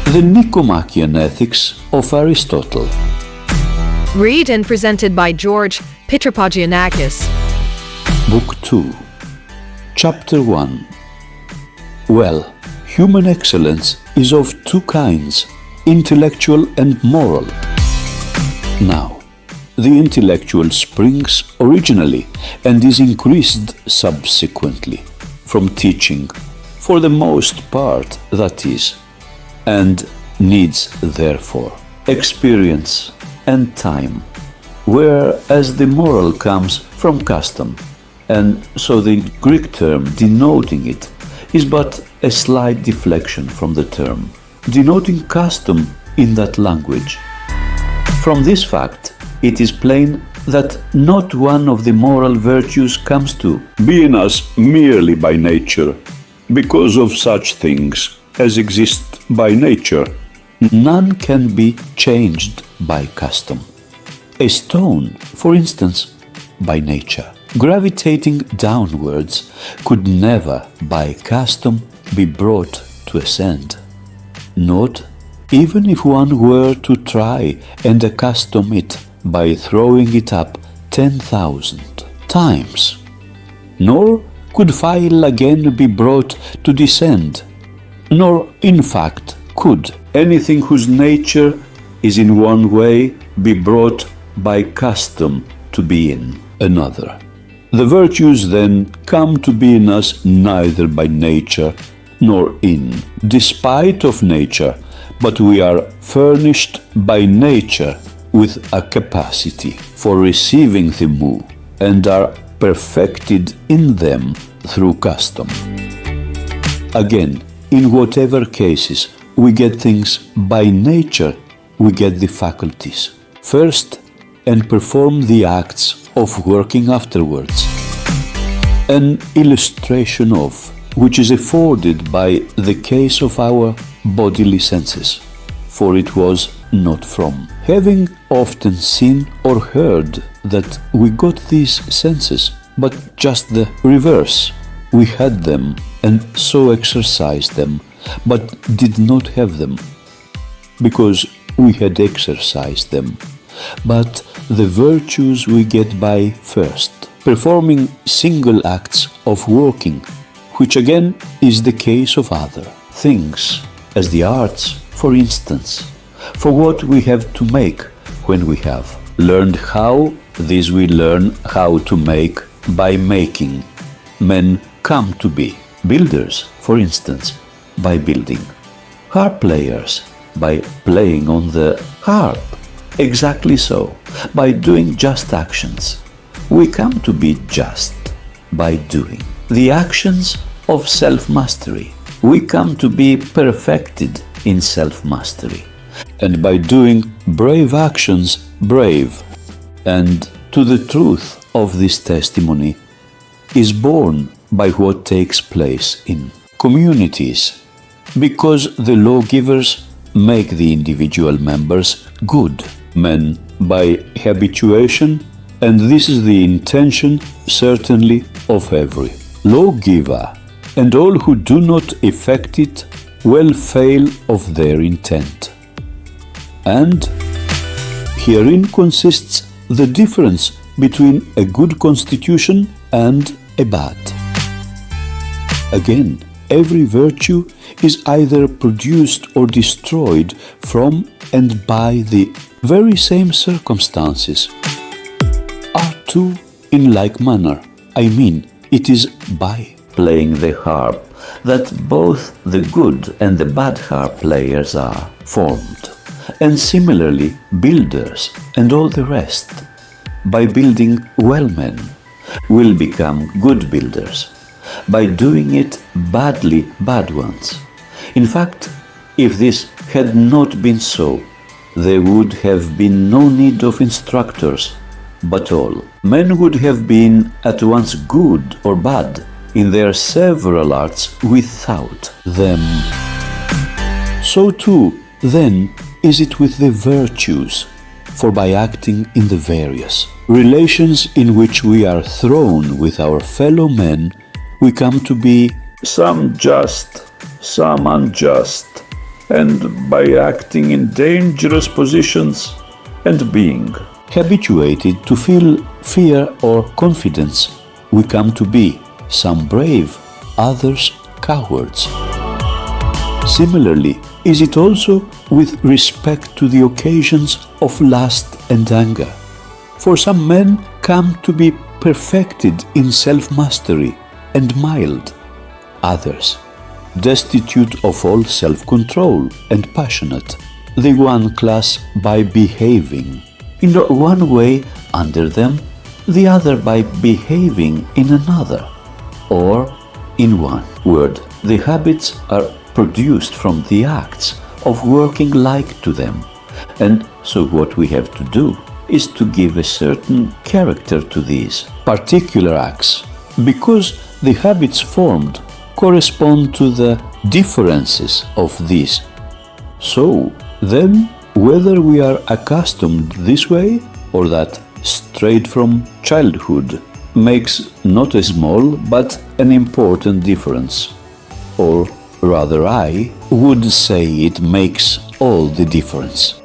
The Nicomachean Ethics of Aristotle. Read and presented by George Pitropogiannakis. Book 2, Chapter 1. Well, human excellence is of two kinds, intellectual and moral. Now, the intellectual springs originally and is increased subsequently from teaching, for the most part that is, and needs therefore experience and time, whereas the moral comes from custom, and so the Greek term denoting it is but a slight deflection from the term denoting custom in that language. From this fact, it is plain that not one of the moral virtues comes to be in us merely by nature, because of such things as exist by nature. None can be changed by custom. A stone, for instance, by nature, gravitating downwards, could never by custom be brought to ascend. Not even if one were to try and accustom it by throwing it up 10,000 times. Nor could fire again be brought to descend, nor in fact could anything whose nature is in one way be brought by custom to be in another. The virtues then come to be in us neither by nature nor in despite of nature, but we are furnished by nature with a capacity for receiving the mu, and are perfected in them through custom. Again, in whatever cases we get things by nature, we get the faculties first and perform the acts of working afterwards. An illustration of which is afforded by the case of our bodily senses, for it was not from having often seen or heard that we got these senses, but just the reverse. We had them and so exercised them, but did not have them, because we had exercised them. But the virtues we get by first performing single acts of working, which again is the case of other things, as the arts, for instance, for what we have to make when we have learned how, this we learn how to make by making. Men come to be builders, for instance, by building. Harp players, by playing on the harp. Exactly so, by doing just actions. We come to be just by doing the actions of self-mastery. We come to be perfected in self-mastery, and by doing brave actions brave. And to the truth of this testimony is born by what takes place in communities, because the lawgivers make the individual members good men by habituation, and this is the intention certainly of every lawgiver, and all who do not effect it well fail of their intent. And herein consists the difference between a good constitution and a bad. Again, every virtue is either produced or destroyed from and by the very same circumstances. Are two in like manner, I mean, it is by playing the harp that both the good and the bad harp players are formed, and similarly builders and all the rest, by building well men, will become good builders, by doing it badly bad ones. In fact, if this had not been so, there would have been no need of instructors, but all men would have been at once good or bad in their several arts without them. So too, then, is it with the virtues, for by acting in the various relations in which we are thrown with our fellow men, we come to be some just, some unjust, and by acting in dangerous positions and being habituated to feel fear or confidence, we come to be some brave, others cowards. Similarly, is it also with respect to the occasions of lust and anger. For some men come to be perfected in self-mastery and mild, others destitute of all self-control and passionate, the one class by behaving in one way under them, the other by behaving in another, or in one word, the habits are produced from the acts of working like to them, and so what we have to do is to give a certain character to these particular acts, because the habits formed correspond to the differences of these. So, then, whether we are accustomed this way or that straight from childhood makes not a small but an important difference. Or rather, I would say it makes all the difference.